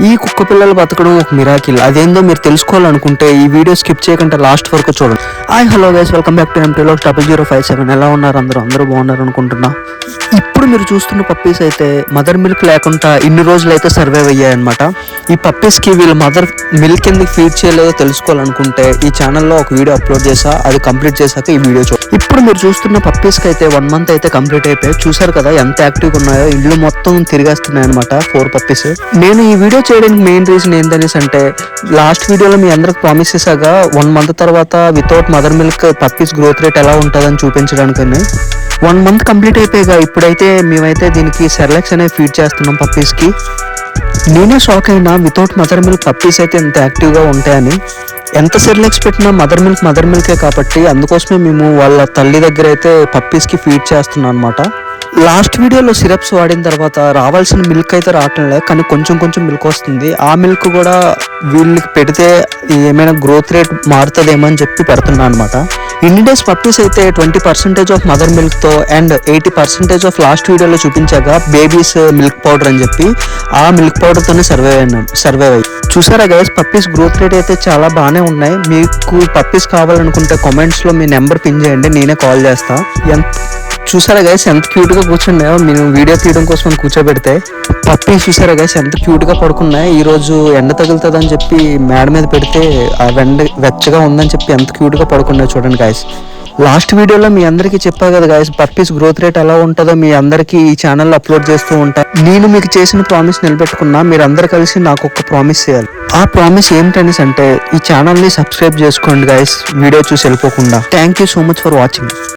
ఈ కుక్క పిల్లలు బతకడం ఒక మిరాకిల్. అదేందో మీరు తెలుసుకోవాలనుకుంటే ఈ వీడియో స్కిప్ చేయకుండా లాస్ట్ వరకు చూడండి. Hi hello guys, welcome back to MTలో 0057. ఎలా ఉన్నారు అందరూ బాగున్నారు అనుకుంటున్నా. ఇప్పుడు మీరు చూస్తున్న పప్పీస్ అయితే మదర్ మిల్క్ లేకుండా ఇన్ని రోజులు అయితే సర్వైవ్ అయ్యాయన్నమాట. ఈ పప్పీస్కి వీళ్ళు మదర్ మిల్క్ ఎందుకు ఫీడ్ చేయలేదో తెలుసుకోవాలనుకుంటే ఈ ఛానల్లో ఒక వీడియో అప్లోడ్ చేసా. అది కంప్లీట్ చేశాక ఈ వీడియో చూడండి. ఇప్పుడు మీరు చూస్తున్న పప్పీస్కి అయితే 1 month అయితే కంప్లీట్ అయిపోయి చూసారు కదా ఎంత యాక్టివ్గా ఉన్నాయో. ఇల్లు మొత్తం తిరిగేస్తున్నాయి అనమాట 4 పప్పీస్. నేను ఈ వీడియో చేయడానికి మెయిన్ రీజన్ ఏంటనేసి అంటే లాస్ట్ వీడియోలో మీ అందరికి ప్రామిస్ చేశాగా 1 month తర్వాత without mother milk puppies growth rate ఎలా ఉంటుందని చూపించడానికని. 1 month కంప్లీట్ అయిపోయాగా ఇప్పుడైతే మేమైతే దీనికి సెర్లాక్స్ అనేది ఫీడ్ చేస్తున్నాం పప్పీస్కి. నేనే షాక్ అయినా వితౌట్ మదర్ మిల్క్ పప్పీస్ అయితే ఎంత యాక్టివ్గా ఉంటాయని. ఎంత సెర్లాక్స్ పెట్టినా మదర్ మిల్కే కాబట్టి అందుకోసమే మేము వాళ్ళ తల్లి దగ్గర అయితే పప్పీస్కి ఫీడ్ చేస్తున్నాం అనమాట. లాస్ట్ వీడియోలో సిరప్స్ వాడిన తర్వాత రావాల్సిన మిల్క్ అయితే రావటం లేదు, కానీ కొంచెం మిల్క్ వస్తుంది. ఆ మిల్క్ కూడా వీళ్ళకి పెడితే ఏమైనా గ్రోత్ రేట్ మారుతుందేమో అని చెప్పి పెడుతున్నా అనమాట. ఇన్ని డేస్ పప్పీస్ అయితే 20% ఆఫ్ మదర్ మిల్క్తో అండ్ 80% ఆఫ్ లాస్ట్ వీడియోలో చూపించాక బేబీస్ మిల్క్ పౌడర్ అని చెప్పి ఆ మిల్క్ పౌడర్తోనే సర్వైవ్ అయ్యి చూసారా గైస్. పప్పీస్ గ్రోత్ రేట్ అయితే చాలా బాగానే ఉన్నాయి. మీకు పప్పీస్ కావాలనుకుంటే కామెంట్స్లో మీ నెంబర్ పిన్ చేయండి, నేనే కాల్ చేస్తా. చూసారా గైస్ ఎంత క్యూట్గా కూర్చున్నాయో. నేను వీడియో తీయడం కోసం కూర్చోబెడితే పప్పీస్ చూసారా గైస్ ఎంత క్యూట్గా పడుకున్నాయి. ఈరోజు ఎండ తగులుతుందని చెప్పి మేడ మీద పెడితే ఆ వెచ్చగా ఉందని చెప్పి ఎంత క్యూట్గా పడుకున్నాయి చూడండి గైస్. లాస్ట్ వీడియోలో మీ అందరికీ చెప్పా కదా గైస్ పప్పీస్ గ్రోత్ రేట్ ఎలా ఉంటుందో మీ అందరికీ ఈ ఛానల్లో అప్లోడ్ చేస్తూ ఉంటా. నేను మీకు చేసిన ప్రామిస్ నిలబెట్టుకున్నా. మీరు అందరు కలిసి నాకు ఒక ప్రామిస్ చేయాలి. ఆ ప్రామిస్ ఏంటనేసి అంటే ఈ ఛానల్ని సబ్స్క్రైబ్ చేసుకోండి గైస్, వీడియో చూసి వెళ్ళిపోకుండా. Thank you so much for watching.